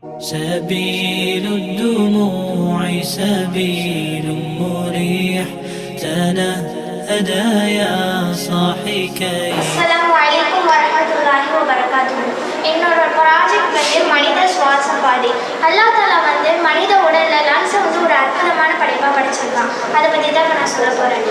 سبيل الدموع سبيل مريح تنهدى يا صاحي كي. அஸ்ஸலாமு அலைக்கும் வரஹ்மத்துல்லாஹி வபரகாத்துஹு. என்னோட ப்ராஜெக்ட் மனித சுவாசப்பாதை. அல்லாஹ் தஆலா மனித உடல்ல லங்ஸை ஒரு அற்புதமான படைப்பாக படைச்சிருக்கான். அதை பற்றி தான் நான் சொல்ல போகிறேன்.